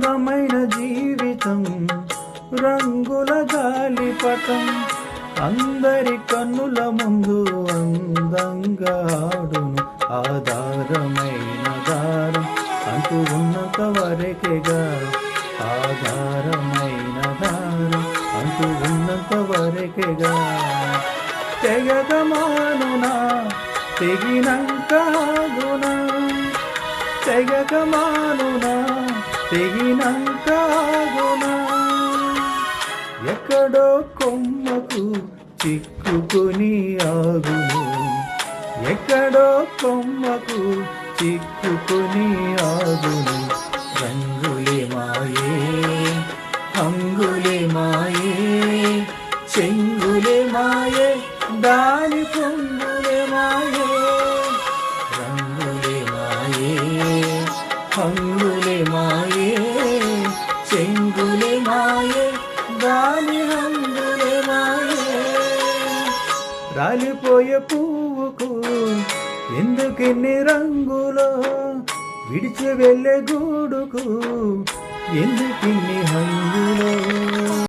అందమైన జీవితం రంగుల గాలిపటం అందరి కన్నుల ముందు అందంగా ఆడును ఆధారమైన దారం అంటూ ఉన్నంత వరకేగా ఆధారమైన దారం అంటూ ఉన్నంత వరకేగా తెగగమానునా తెగినంక ఆగునా తెగగమానునా తెగినంక ఆగునా ఎక్కడో కొమ్మకు చిక్కుకొని ఆగును ఎక్కడో కొమ్మకు చిక్కుకొని ఆగును రంగులే మాయే హంగులే మాయే చెంగులే మాయే దాని పొంగులే మాయే రంగులే మాయే హంగులే మాయే చెంగులే మాయే దాని హంగులే మాయే రాలిపోయే పువ్వుకు ఎందుకెన్ని రంగులో విడిచి వెళ్ళే గూడుకు ఎందుకిన్ని హంగులో